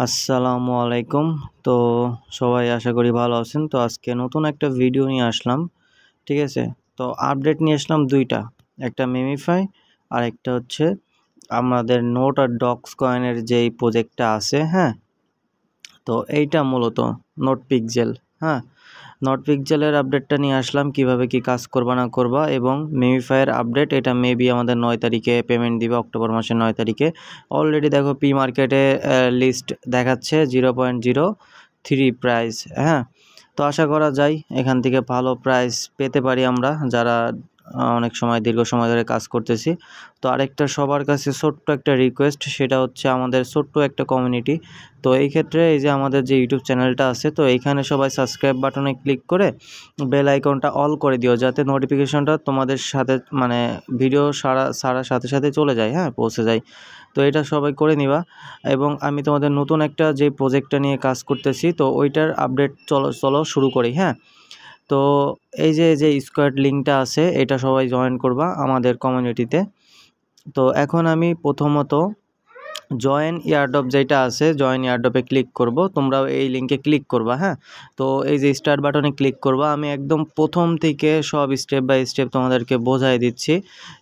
আসসালামু আলাইকুম। তো সবাই আশা করি ভালো আছেন। তো আজকে নতুন একটা ভিডিও নিয়ে আসলাম। ঠিক আছে? তো আপডেট নিয়ে আসলাম ২ টা। একটা মেমিফাই আর একটা হচ্ছে আমাদের নোট আর ডক্স কয়েনের যেই প্রজেক্টটা আছে, হ্যাঁ? তো এইটা মূলত নোট পিক্সেল, হ্যাঁ? নোট পিক্সেলের আপডেটটা নিয়ে আসলাম কিভাবে কি কাজ করবা না করবা এবং মেমিফাইয়ের আপডেট এটা মেবি আমাদের ৯ তারিখে পেমেন্ট দিবে অক্টোবর মাসের ৯ তারিখে। অলরেডি দেখো পি মার্কেটে লিস্ট দেখাচ্ছে 0.03 প্রাইস, হ্যাঁ? তো আশা করা যায় এখান থেকে ভালো প্রাইস পেতে পারি আমরা যারা অনেক সময় দীর্ঘ সময় ধরে কাজ করতেছি। তো আরেকটা সবার কাছে ছোট্ট একটা রিকোয়েস্ট সেটা হচ্ছে আমাদের ছোট্ট একটা কমিউনিটি। তো এই ক্ষেত্রে এই যে আমাদের যে ইউটিউব চ্যানেলটা আছে তো এইখানে সবাই সাবস্ক্রাইব বাটনে ক্লিক করে বেল আইকনটা অল করে দিও যাতে নোটিফিকেশনটা তোমাদের সাথে মানে ভিডিও ছাড়ার সাথে সাথে চলে যায়, হ্যাঁ? পৌঁছে যায়। তো এটা সবাই করে নিবা এবং আমি তোমাদের নতুন একটা যে প্রজেক্টটা নিয়ে কাজ করতেছি তো ওইটার আপডেট চলো শুরু করি, হ্যাঁ? তো এই যে স্কোয়াড লিঙ্কটা আছে এটা সবাই জয়েন করবা আমাদের কমিউনিটিতে। তো এখন আমি প্রথমত জয়েন এয়ারড্রপ যেটা আছে জয়েন এয়ারড্রপে ক্লিক করব, তোমরাও এই লিঙ্কে ক্লিক করবা, হ্যাঁ? তো এই যে স্টার্ট বাটনে ক্লিক করবা, আমি একদম প্রথম থেকে সব স্টেপ বাই স্টেপ তোমাদেরকে বোঝাই দিচ্ছি।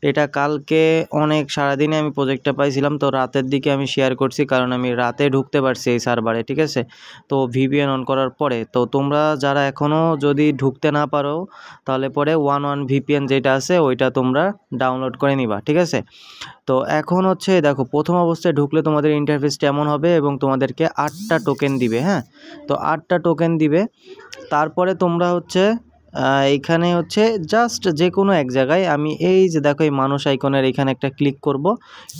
এটা কালকে সারাদিনে আমি প্রজেক্টটা পাইছিলাম, তো রাতের দিকে আমি শেয়ার করছি কারণ আমি রাতে ঢুকতে পারছি এই সার্ভারে, ঠিক আছে? তো ভিপিএন অন করার পরে তো তোমরা যারা এখনও যদি ঢুকতে না পারো তাহলে পরে ওয়ান ভিপিএন যেটা আছে ওইটা তোমরা ডাউনলোড করে নিবা, ঠিক আছে? তো এখন হচ্ছে দেখো প্রথম অবস্থায় ঢুকলে তোমাদের ইন্টারফেসটা এমন হবে এবং তোমাদেরকে 8টা টোকেন দিবে, হ্যাঁ? তো 8টা টোকেন দিবে। তারপরে তোমরা হচ্ছে এইখানে হচ্ছে জাস্ট যে কোনো এক জায়গায় আমি এই যে দেখো এই মানুষ আইকনের এখানে একটা ক্লিক করব।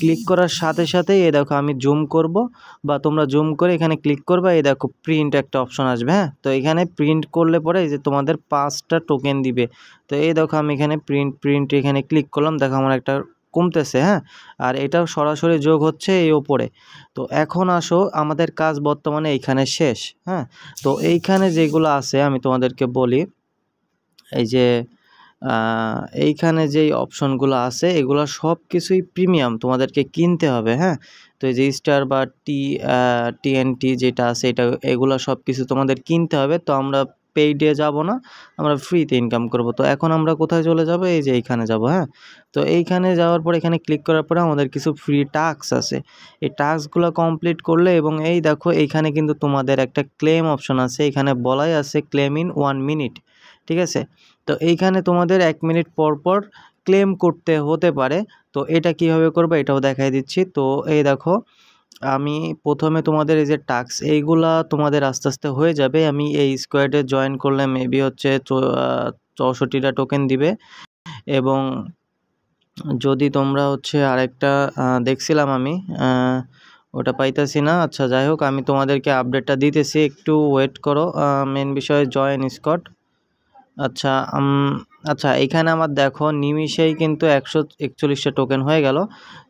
ক্লিক করার সাথে সাথেই এই দেখো আমি জুম করব বা তোমরা জুম করে এখানে ক্লিক করবা, এই দেখো প্রিন্ট একটা অপশন আসবে, হ্যাঁ? তো এখানে প্রিন্ট করলে পরে এই যে তোমাদের 5টা টোকেন দিবে। তো এই দেখো আমি এখানে প্রিন্ট এখানে ক্লিক করলাম, দেখো আমার একটা কমতেছে, হ্যাঁ? আর এটাও সরাসরি যোগ হচ্ছে এই ওপরে। তো এখন আসো আমাদের কাজ বর্তমানে এইখানে শেষ, হ্যাঁ? তো এইখানে যেগুলো আছে আমি তোমাদেরকে বলি, এই যে এইখানে যেই অপশনগুলো আছে এগুলো সব কিছুই প্রিমিয়াম তোমাদেরকে কিনতে হবে, হ্যাঁ? তো এই যে স্টার বা টিএনটি যেটা আছে এটা এগুলো সব কিছু তোমাদের কিনতে হবে। তো আমরা পেইডে যাব না, আমরা ফ্রিতে ইনকাম করব। তো এখন আমরা কোথায় চলে যাব? এই যে এইখানে যাব, হ্যাঁ? তো এইখানে যাওয়ার পরে এখানে ক্লিক করার পরে আমাদের কিছু ফ্রি টাস্ক আছে। এই টাস্কগুলো কমপ্লিট করলে এবং এই দেখো এইখানে কিন্তু তোমাদের একটা ক্লেম অপশন আছে, এখানে বলাই আছে ক্লেম ইন 1 মিনিট, ঠিক আছে? তো এইখানে তোমাদের 1 মিনিট পর পর ক্লেম করতে হতে পারে। তো এটা কিভাবে করবে এটাও দেখাই দিচ্ছি। তো এই দেখো আমি প্রথমে তোমাদের এই যে টাস্ক এইগুলা তোমাদের আস্তে আস্তে হয়ে যাবে। আমি এই স্কোয়াডে জয়েন করলে মেবি হচ্ছে 64টা টোকেন দিবে এবং যদি তোমরা হচ্ছে আরেকটা দেখছিলাম আমি ওটা পাইতাছি না। আচ্ছা যাই হোক আমি তোমাদেরকে আপডেটটা দিতেছি, একটু ওয়েট করো। মেন বিষয় জয়েন স্কোয়াড। আচ্ছা আচ্ছা এইখানে আমার দেখো নিমিষেই কিন্তু 141টা টোকেন হয়ে গেল।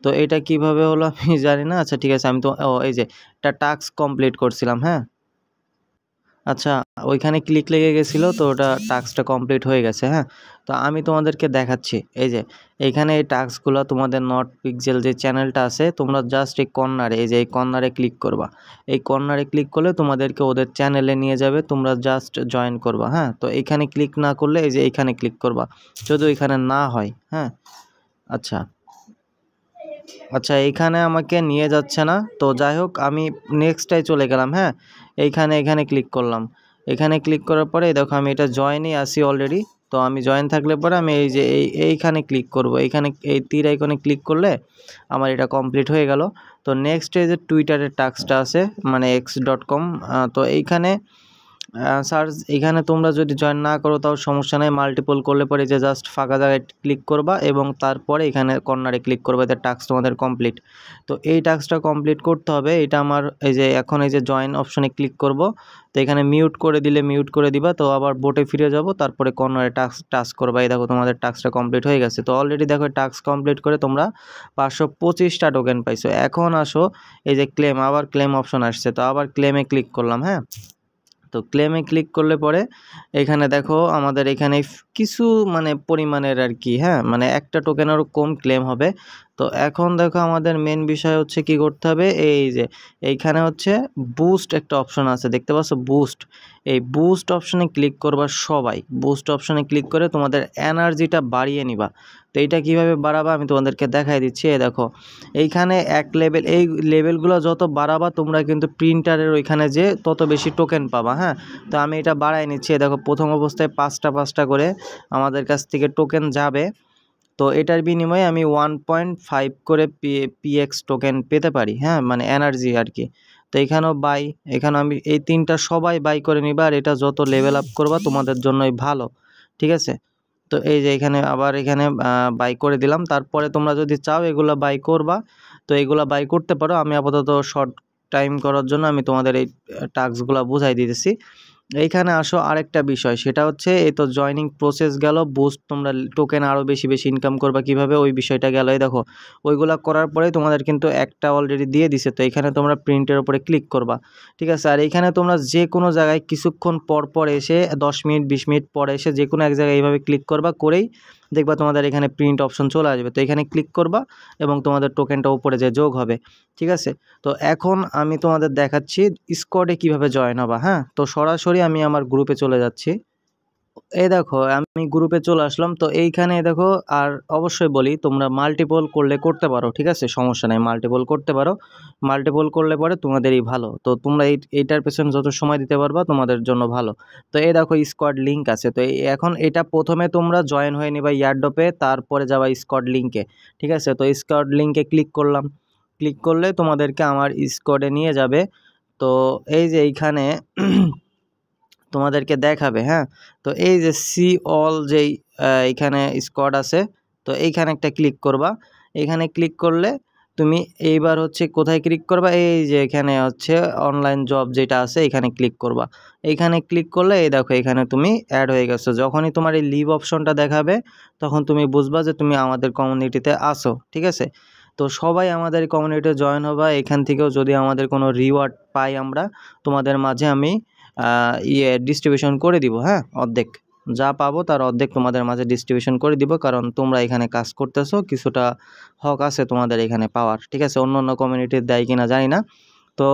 তো এটা কিভাবে হলো আমি জানি না। আচ্ছা ঠিক আছে আমি তো এই যে একটা টাস্ক কমপ্লিট করছিলাম, হ্যাঁ? আচ্ছা ওইখানে ক্লিক লেগে গেছিলো তো ওটা টাস্কটা কমপ্লিট হয়ে গেছে, হ্যাঁ? তো আমি তোমাদেরকে দেখাচ্ছি এই যে এইখানে এই টাস্কগুলো তোমাদের নট পিক্সেল যে চ্যানেলটা আছে তোমরা জাস্ট এই কর্নারে এই যে এই কর্নারে ক্লিক করবা। এই কর্নারে ক্লিক করলে তোমাদেরকে ওদের চ্যানেলে নিয়ে যাবে, তোমরা জাস্ট জয়েন করবা, হ্যাঁ? তো এইখানে ক্লিক না করলে এই যে এইখানে ক্লিক করবা যদি ওইখানে না হয়, হ্যাঁ? আচ্ছা আচ্ছা এইখানে আমাকে নিয়ে যাচ্ছে না। তো যাই হোক আমি নেক্সটটায় চলে গেলাম, হ্যাঁ? এখানে ক্লিক করলাম। এখানে ক্লিক করার পরে দেখো আমি এটা জয়েনই আছি অলরেডি। তো আমি জয়েন থাকলে পরে আমি এই যে এইখানে ক্লিক করব। এইখানে এই তীর আইকনে ক্লিক করলে আমার এটা কমপ্লিট হয়ে গেল। তো নেক্সট এই যে টুইটারের টাস্কটা আছে মানে x.com, তো এইখানে সার্চ এখানে তোমরা যদি জয়েন না করো তাও সমস্যা নাই, মাল্টিপল করলে পরে যে জাস্ট ফাঁকা জায়গায় ক্লিক করবা এবং তারপরে এখানে কর্নারে ক্লিক করবে, এতে টাস্ক তোমাদের কমপ্লিট। তো এই টাস্কটা কমপ্লিট করতে হবে। এটা আমার এই যে এখন এই যে জয়েন অপশনে ক্লিক করব, তো এখানে মিউট করে দিলে মিউট করে দিবা। তো আবার বোটে ফিরে যাব, তারপরে কর্নারে টাস্ক করবা। এই দেখো তোমাদের টাস্কটা কমপ্লিট হয়ে গেছে। তো অলরেডি দেখো টাস্ক কমপ্লিট করে তোমরা 525টা টোকেন পাইছো। এখন আসো এই যে ক্লেম, আবার ক্লেম অপশন আসছে, তো আবার ক্লেমে ক্লিক করলাম, হ্যাঁ? তো ক্লেমে ক্লিক করলে পরে এখানে দেখো আমাদের এখানে কিছু মানে পরিমাণের আর কি, হ্যাঁ? মানে একটা টোকেনেরও কম ক্লেম হবে। তো এখন দেখো আমাদের মেন বিষয় হচ্ছে কি করতে হবে, এই যে এইখানে হচ্ছে বুস্ট একটা অপশন আছে, দেখতে পাচ্ছ বুস্ট, এই বুস্ট অপশনে ক্লিক করবা সবাই। বুস্ট অপশনে ক্লিক করে তোমাদের এনার্জিটা বাড়িয়ে নিবা। তো এইটা কীভাবে বাড়াবা আমি তোমাদেরকে দেখাই দিচ্ছি। এই দেখো এইখানে এক লেভেল, এই লেভেলগুলো যত বাড়াবা তোমরা কিন্তু প্রিন্টারের ওইখানে যে তত বেশি টোকেন পাবা। হ্যাঁ, তো আমি এটা বাড়াই নিচ্ছি। দেখো প্রথম অবস্থায় 5টা করে আমাদের কাছ থেকে টোকেন যাবে। তো এটার বিনিময়ে আমি 1.5 করে পিএক্স টোকেন পেতে পারি। হ্যাঁ, মানে এনার্জি আর কি। তো এখানেও বাই, এখানে আমি এই 3টা সবাই বাই করে নিবা। আর এটা যত লেভেল আপ করবা তোমাদের জন্যই ভালো, ঠিক আছে। তো এই যে এখানে আবার এখানে বাই করে দিলাম। তারপরে তোমরা যদি চাও এগুলা বাই করবা, তো এগুলা বাই করতে পারো। আমি আপাতত শর্ট টাইম করার জন্য আমি তোমাদের এই টাস্কগুলো বুঝাই দিতেছি। এইখানে আসো আরেকটা বিষয়, সেটা হচ্ছে এই তো জয়নিং প্রসেস গেল, বুস্ট তোমরা টোকেন আরও বেশি ইনকাম করবা কিভাবে ওই বিষয়টা গেল। এই দেখো ওইগুলা করার পরে তোমাদের কিন্তু একটা অলরেডি দিয়ে দিছে। তো এখানে তোমরা প্রিন্টের উপরে ক্লিক করবা, ঠিক আছে। আর এইখানে তোমরা যে কোনো জায়গায় কিছুক্ষণ পর এসে 10 মিনিট 20 মিনিট পরে এসে যে কোনো এক জায়গায় এইভাবে ক্লিক করবা, করেই দেখবা তোমাদের এখানে প্রিন্ট অপশন চলে আসবে। তো এখানে ক্লিক করবা এবং তোমাদের টোকেনটা উপরে যে যোগ হবে, ঠিক আছে। তো এখন আমি তোমাদের দেখাচ্ছি স্কোয়াডে কিভাবে জয়েন হবা। হ্যাঁ, তো সরাসরি আমি আমার গ্রুপে চলে যাচ্ছি। এই দেখো আমি গ্রুপে চলে আসলাম। তো এইখানে দেখো, আর অবশ্যই বলি তোমরা মাল্টিপল করলে করতে পারো, ঠিক আছে, সমস্যা নেই, মাল্টিপল করতে পারো। মাল্টিপল করলে পরে তোমাদেরই ভালো। তো তোমরা এইটার পেছনে যত সময় দিতে পারবা তোমাদের জন্য ভালো। তো এই দেখো স্কোয়াড লিঙ্ক আছে। তো এখন এটা প্রথমে তোমরা জয়েন হয়ে নিবা ইয়ারড্রপে, তারপরে যাবা স্কোয়াড লিঙ্কে, ঠিক আছে। তো স্কোয়াড লিঙ্কে ক্লিক করলাম, ক্লিক করলে তোমাদেরকে আমার স্কোয়াডে নিয়ে যাবে। তো এই যে এইখানে তোমাদেরকে দেখাবে। হ্যাঁ, তো এই যে সি অল যেই এইখানে স্কোয়াড আছে, তো এইখানে একটা ক্লিক করবা। এইখানে ক্লিক করলে তুমি এইবার হচ্ছে কোথায় ক্লিক করবা, এই যে এখানে হচ্ছে অনলাইন জব যেটা আছে এখানে ক্লিক করবা। এইখানে ক্লিক করলে এই দেখো এখানে তুমি অ্যাড হয়ে গেছো। যখনই তোমার এই লিভ অপশনটা দেখাবে তখন তুমি বুঝবা যে তুমি আমাদের কমিউনিটিতে আসো, ঠিক আছে। তো সবাই আমাদের কমিউনিটিতে জয়েন হবা। এখান থেকেও যদি আমাদের কোনো রিওয়ার্ড পাই আমরা, তোমাদের মাঝে আমি ডিস্ট্রিবিউশন করে দিব। হ্যাঁ, অর্ধেক যা পাবো তার অর্ধেক তোমাদের মাঝে ডিস্ট্রিবিউশন করে দিব, কারণ তোমরা এখানে কাজ করতেছো, কিছুটা হক আছে তোমাদের এখানে পাওয়ার, ঠিক আছে। অন্য অন্য কমিউনিটির দেয় কিনা জানি না। তো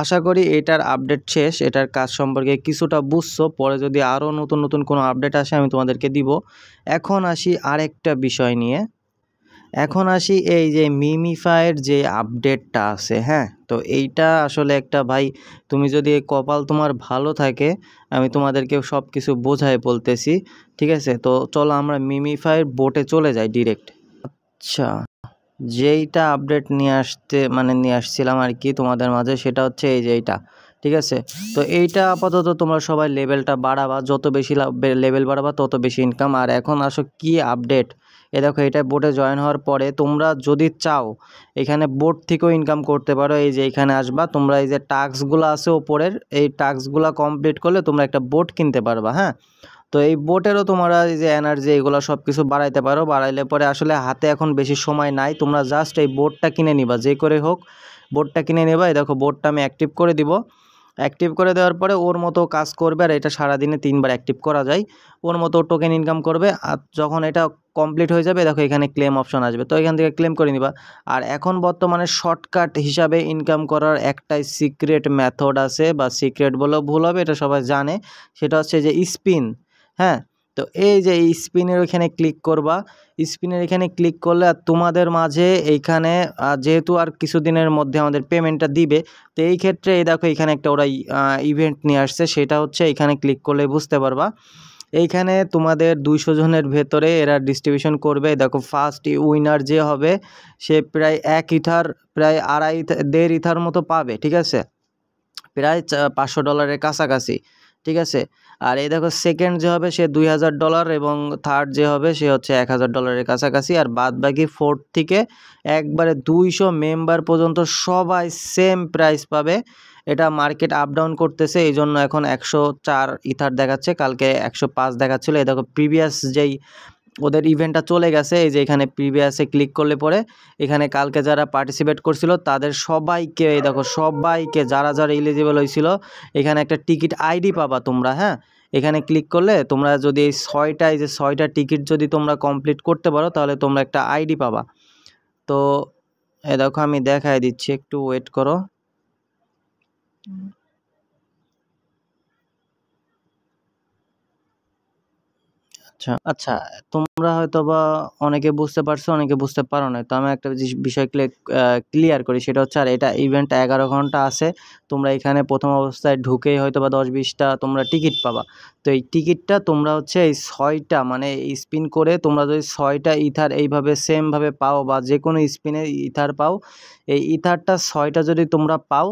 আশা করি এটার আপডেট শেষ, এটার কাজ সম্পর্কে কিছুটা বুঝছো। পরে যদি আরও নতুন নতুন কোনো আপডেট আসে আমি তোমাদেরকে দিব। এখন আসি আরেকটা বিষয় নিয়ে। এখন আসি এই যে মিমিফাইয়ের যে আপডেটটা আছে। হ্যাঁ, তো এইটা আসলে একটা ভাই, তুমি যদি কপাল তোমার ভালো থাকে, আমি তোমাদেরকে সব কিছু বোঝায় বলতেছি, ঠিক আছে। তো চলো আমরা মিমিফাইয়ের বোটে চলে যাই ডিরেক্ট। আচ্ছা, যেইটা আপডেট নিয়ে আসছিলাম আর কি তোমাদের মাঝে, সেটা হচ্ছে এই যে এইটা, ঠিক আছে। তো এইটা আপাতত তোমরা সবাই লেভেলটা বাড়াবা, যত বেশি লেভেল বাড়াবা তত বেশি ইনকাম। আর এখন আসো কি আপডেট, এ দেখো এটা বোটে জয়েন হওয়ার পরে তোমরা যদি চাও এখানে বোট থেকেও ইনকাম করতে পারো। এই যে এখানে আসবা, তোমরা এই যে টাস্কগুলো আছে ওপরের, এই টাস্কগুলো কমপ্লিট করলে তোমরা একটা বোট কিনতে পারবা। হ্যাঁ, তো এই বোটেরও তোমরা এই যে এনার্জি এগুলো সব কিছু বাড়াইতে পারো। বাড়াইলে পরে আসলে হাতে এখন বেশি সময় নাই, তোমরা জাস্ট এই বোটটা কিনে নিবা, যে করে হোক বোটটা কিনে নেবা। এই দেখো বোটটা আমি অ্যাক্টিভ করে দিব। অ্যাক্টিভ করে দেওয়ার পরে ওর মতো কাজ করবে। আর এটা সারাদিনে 3বার অ্যাক্টিভ করা যায়। ওর মতো টোকেন ইনকাম করবে। আর যখন এটা কমপ্লিট হয়ে যাবে দেখো এখানে ক্লেম অপশন আসবে, তো এখান থেকে ক্লেম করে নিবা। আর এখন বর্তমানে শর্টকাট হিসাবে ইনকাম করার একটাই সিক্রেট মেথড আছে, বা সিক্রেট বলেও ভুল হবে, এটা সবাই জানে, সেটা হচ্ছে যে স্পিন। হ্যাঁ, তো এই যে এই স্পিনের ওইখানে ক্লিক করবা। স্পিনের এখানে ক্লিক করলে আর তোমাদের মাঝে এইখানে যেহেতু আর কিছুদিনের মধ্যে আমাদের পেমেন্টটা দিবে, তো এই ক্ষেত্রে এই দেখো এখানে একটা ওরা ইভেন্ট নিয়ে আসছে, সেটা হচ্ছে এখানে ক্লিক করলে বুঝতে পারবা। এইখানে তোমাদের 200 জনের ভেতরে এরা ডিস্ট্রিবিউশন করবে। দেখো ফার্স্ট উইনার যে হবে সে প্রায় 1 ইথার, প্রায় 1.5 ইথার মতো পাবে, ঠিক আছে, প্রায় $500 কাছাকাছি, ঠিক আছে। আর এই দেখো সেকেন্ড যে হবে সে $2000, এবং থার্ড যে হবে সে হচ্ছে $1000 কাছাকাছি। আর বাদ বাকি ফোর্থ থেকে একবারে 200 মেম্বার পর্যন্ত সবাই সেম প্রাইস পাবে। এটা মার্কেট আপ ডাউন করতেছে, এই জন্য এখন 104 ইথার দেখাচ্ছে, কালকে 105 দেখাচ্ছিল। এই দেখো প্রিভিয়াস যেই ওদের ইভেন্টটা চলে গেছে, এই যে এখানে প্রিভিয়াসে ক্লিক করলে পরে এখানে কালকে যারা পার্টিসিপেট করছিল তাদের সবাইকে, এই দেখো সবাইকে যারা যারা এলিজিবল হয়েছিল এখানে একটা টিকিট আইডি পাবা তোমরা। হ্যাঁ, এখানে ক্লিক করলে তোমরা যদি এই 6টা টিকিট যদি তোমরা কমপ্লিট করতে পারো তাহলে তোমরা একটা আইডি পাবা। তো দেখো আমি দেখাই দিচ্ছি, একটু ওয়েট করো। আচ্ছা আচ্ছা, তোমরা হয়তো বা অনেকে বুঝতে পারছো, অনেকে বুঝতে পারো না। তো আমি একটা বিষয় ক্লিয়ার করি, সেটা হচ্ছে, আর এটা ইভেন্ট 11 ঘন্টা আছে। তোমরা এখানে প্রথম অবস্থায় ঢুকেই হয়তো বা 10-20টা তোমরা টিকিট পাবা। তো এই টিকিটটা তোমরা হচ্ছে এই 6টা মানে স্পিন করে তোমরা যদি 6টা ইথার এইভাবে সেমভাবে পাও, বা যে কোনো স্পিনে ইথার পাও, এই ইথারটা 6টা যদি তোমরা পাও,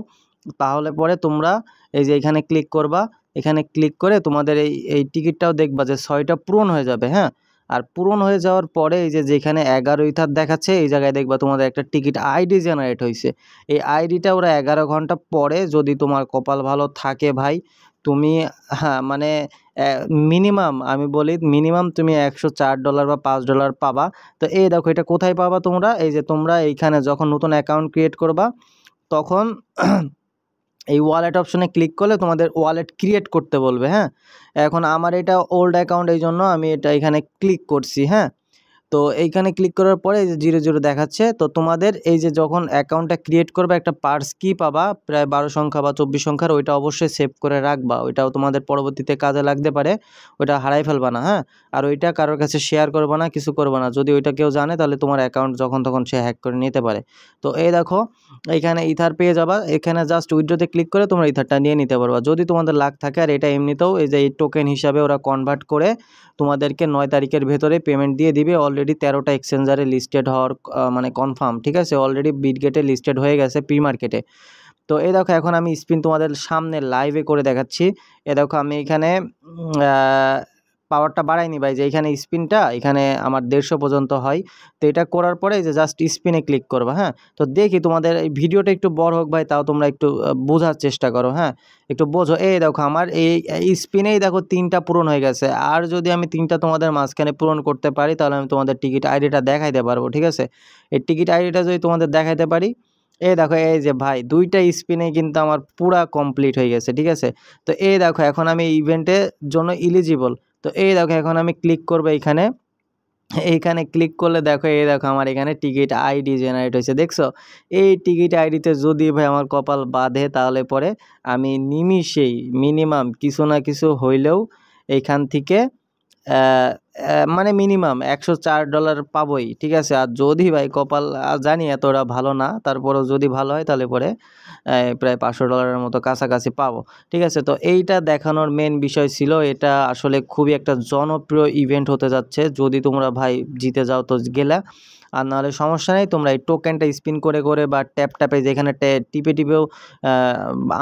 তাহলে পরে তোমরা এই যে এখানে ক্লিক করবা। এখানে ক্লিক করে তোমাদের এই টিকিটটাও দেখবা যে 6টা পূরণ হয়ে যাবে, হ্যাঁ। আর পূরণ হয়ে যাওয়ার পরে এই যে যেখানে 11 ইথার দেখাচ্ছে, এই জায়গায় দেখবা তোমাদের একটা টিকিট আইডি জেনারেট হয়েছে। এই আইডিটা ওরা 11 ঘন্টা পরে, যদি তোমার কপাল ভালো থাকে ভাই, তুমি, হ্যাঁ মানে মিনিমাম, আমি বলি মিনিমাম তুমি $104 বা $5 পাবা। তো এই দেখো এটা কোথায় পাবা তোমরা, এই যে তোমরা এইখানে যখন নতুন অ্যাকাউন্ট ক্রিয়েট করবা, তখন এই ওয়ালেট অপশনে ক্লিক করলে তোমাদের ওয়ালেট ক্রিয়েট করতে বলবে, হ্যাঁ। এখন আমার এটা ওল্ড অ্যাকাউন্ট, এই জন্য আমি এটা এখানে ক্লিক করছি, হ্যাঁ। তো এইখানে ক্লিক করার পরে এই যে 00 দেখাচ্ছে। তো তোমাদের এই যে যখন অ্যাকাউন্টটা ক্রিয়েট করবে, একটা পার্স কি পাবা প্রায় 12 সংখ্যা বা 24 সংখ্যার, ওইটা অবশ্যই সেভ করে রাখবা। ওইটাও তোমাদের পরবর্তীতে কাজে লাগতে পারে, ওইটা হারাই ফেলবা না, হ্যাঁ। আর ওইটা কারোর কাছে শেয়ার করবা না, কিছু করবা না। যদি ওইটা কেউ জানে, তাহলে তোমার অ্যাকাউন্ট যখন তখন সে হ্যাক করে নিতে পারে। তো এই দেখো এইখানে ইথার পেয়ে যাবা, এখানে জাস্ট উইথড্রোতে ক্লিক করে তোমরা ইথারটা নিয়ে নিতে পারবা, যদি তোমাদের লাক থাকে। আর এটা এমনিতেও এই যে এই টোকেন হিসাবে ওরা কনভার্ট করে তোমাদেরকে 9 তারিখের ভেতরে পেমেন্ট দিয়ে দিবে। অলরেডি 13টা এক্সচেঞ্জারে লিস্টেড হওয়ার মানে কনফার্ম, ঠিক আছে। অলরেডি বিটগেটে লিস্টেড হয়ে গেছে প্রি মার্কেটে। তো এই দেখো এখন আমি স্পিন তোমাদের সামনে লাইভে করে দেখাচ্ছি। এ দেখো আমি এখানে পাওয়ারটা বাড়াইনি ভাই, যে এখানে স্পিনটা এখানে আমার 150 পর্যন্ত হয়। তো এটা করার পরে যে জাস্ট স্পিনে ক্লিক করবা, হ্যাঁ। তো দেখি তোমাদের এই ভিডিওটা একটু বড় হোক ভাই, তাও তোমরা একটু বোঝার চেষ্টা করো, হ্যাঁ। একটু বোঝো। এই দেখো আমার এই স্পিনেই দেখো 3টা পূরণ হয়ে গেছে। আর যদি আমি 3টা তোমাদের মাঝখানে পূরণ করতে পারি, তাহলে আমি তোমাদের টিকিট আইডিটা দেখাইতে পারবো, ঠিক আছে। এই টিকিট আইডিটা যদি তোমাদের দেখাইতে পারি, এই দেখো এই যে ভাই 2টা স্পিনে কিন্তু আমার পুরা কমপ্লিট হয়ে গেছে, ঠিক আছে। তো এই দেখো এখন আমি ইভেন্টের জন্য ইলিজিবল। তো এই দেখো এখন আমি ক্লিক করবো এইখানে। এইখানে ক্লিক করলে দেখো, এই দেখো আমার এখানে টিকিট আইডি জেনারেট হয়েছে, দেখছো। এই টিকিট আইডিতে যদি ভাই আমার কপাল বাঁধে, তাহলে পরে আমি নিমিষেই মিনিমাম কিছু না কিছু হইলেও এইখান থেকে মানে মিনিমাম $104 পাবোই, ঠিক আছে। আর যদি ভাই কপাল, জানি এতটা ভালো না, তারপরেও যদি ভালো হয়, তাহলে পরে প্রায় $500 মতো কাছাকাছি পাবো, ঠিক আছে। তো এইটা দেখানোর মেন বিষয় ছিল। এটা আসলে খুবই একটা জনপ্রিয় ইভেন্ট হতে যাচ্ছে। যদি তোমরা ভাই জিতে যাও তো গেলা, আর নাহলে সমস্যা নেই। তোমরা এই টোকেনটা স্পিন করে করে বা ট্যাপে যেখানে টিপে টিপেও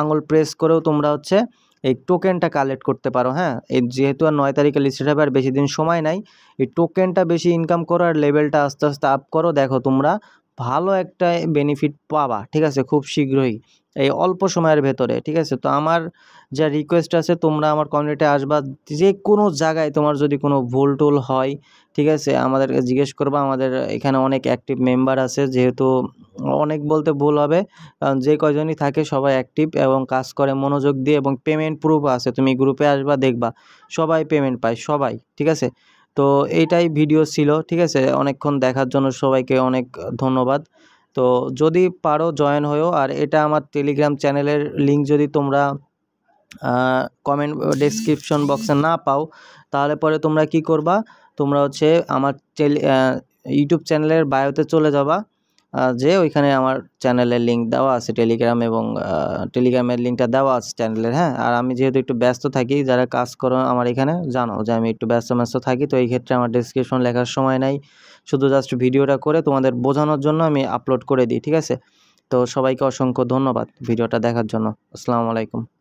আঙুল প্রেস করেও তোমরা হচ্ছে এই টোকেনটা কালেক্ট করতে পারো, হ্যাঁ। এই যেহেতু আর 9 তারিখে লিস্টেড হবে, আর বেশি দিন সময় নাই। এই টোকেনটা বেশি ইনকাম করো, আর লেভেলটা আস্তে আস্তে আপ করো। দেখো তোমরা ভালো একটা বেনিফিট পাবা, ঠিক আছে, খুব শীঘ্রই, এই অল্প সময়ের ভেতরে, ঠিক আছে। তো আমার যা রিকোয়েস্ট আছে, তোমরা আমার কমিউনিটি আসবা। যে কোনো জায়গায় তোমার যদি কোনো ভুল টুল হয়, ঠিক আছে, আমাদেরকে জিজ্ঞেস করবা। আমাদের এখানে অনেক অ্যাক্টিভ মেম্বার আছে, যেহেতু অনেক বলতে ভুল হবে, কারণ যে কয়জনই থাকে সবাই অ্যাক্টিভ এবং কাজ করে মনোযোগ দিয়ে, এবং পেমেন্ট প্রুফ আছে। তুমি গ্রুপে আসবা, দেখবা সবাই পেমেন্ট পায়, সবাই, ঠিক আছে। তো এইটাই ভিডিও ছিল, ঠিক আছে। অনেকক্ষণ দেখার জন্য সবাইকে অনেক ধন্যবাদ। তো যদি পারো জয়েন হয়েও। আর এটা আমার টেলিগ্রাম চ্যানেলের লিঙ্ক যদি তোমরা কমেন্ট ডেসক্রিপশন বক্সে না পাও, তাহলে পরে তোমরা কি করবা, তোমরা হচ্ছে আমার ইউটিউব চ্যানেলের বায়োতে চলে যাবা, যে ওইখানে আমার চ্যানেলের লিঙ্ক দেওয়া আছে, টেলিগ্রাম, এবং টেলিগ্রামের লিঙ্কটা দেওয়া আছে চ্যানেলের, হ্যাঁ। আর আমি যেহেতু একটু ব্যস্ত থাকি, যারা কাজ করো আমার এখানে জানো যে আমি একটু ব্যস্ত থাকি, তো এই ক্ষেত্রে আমার ডেসক্রিপশন লেখার সময় নাই, শুধু জাস্ট ভিডিওটা করে তোমাদের বোঝানোর জন্য আমি আপলোড করে দিই, ঠিক আছে। তো সবাইকে অসংখ্য ধন্যবাদ ভিডিওটা দেখার জন্য। আসসালামু আলাইকুম।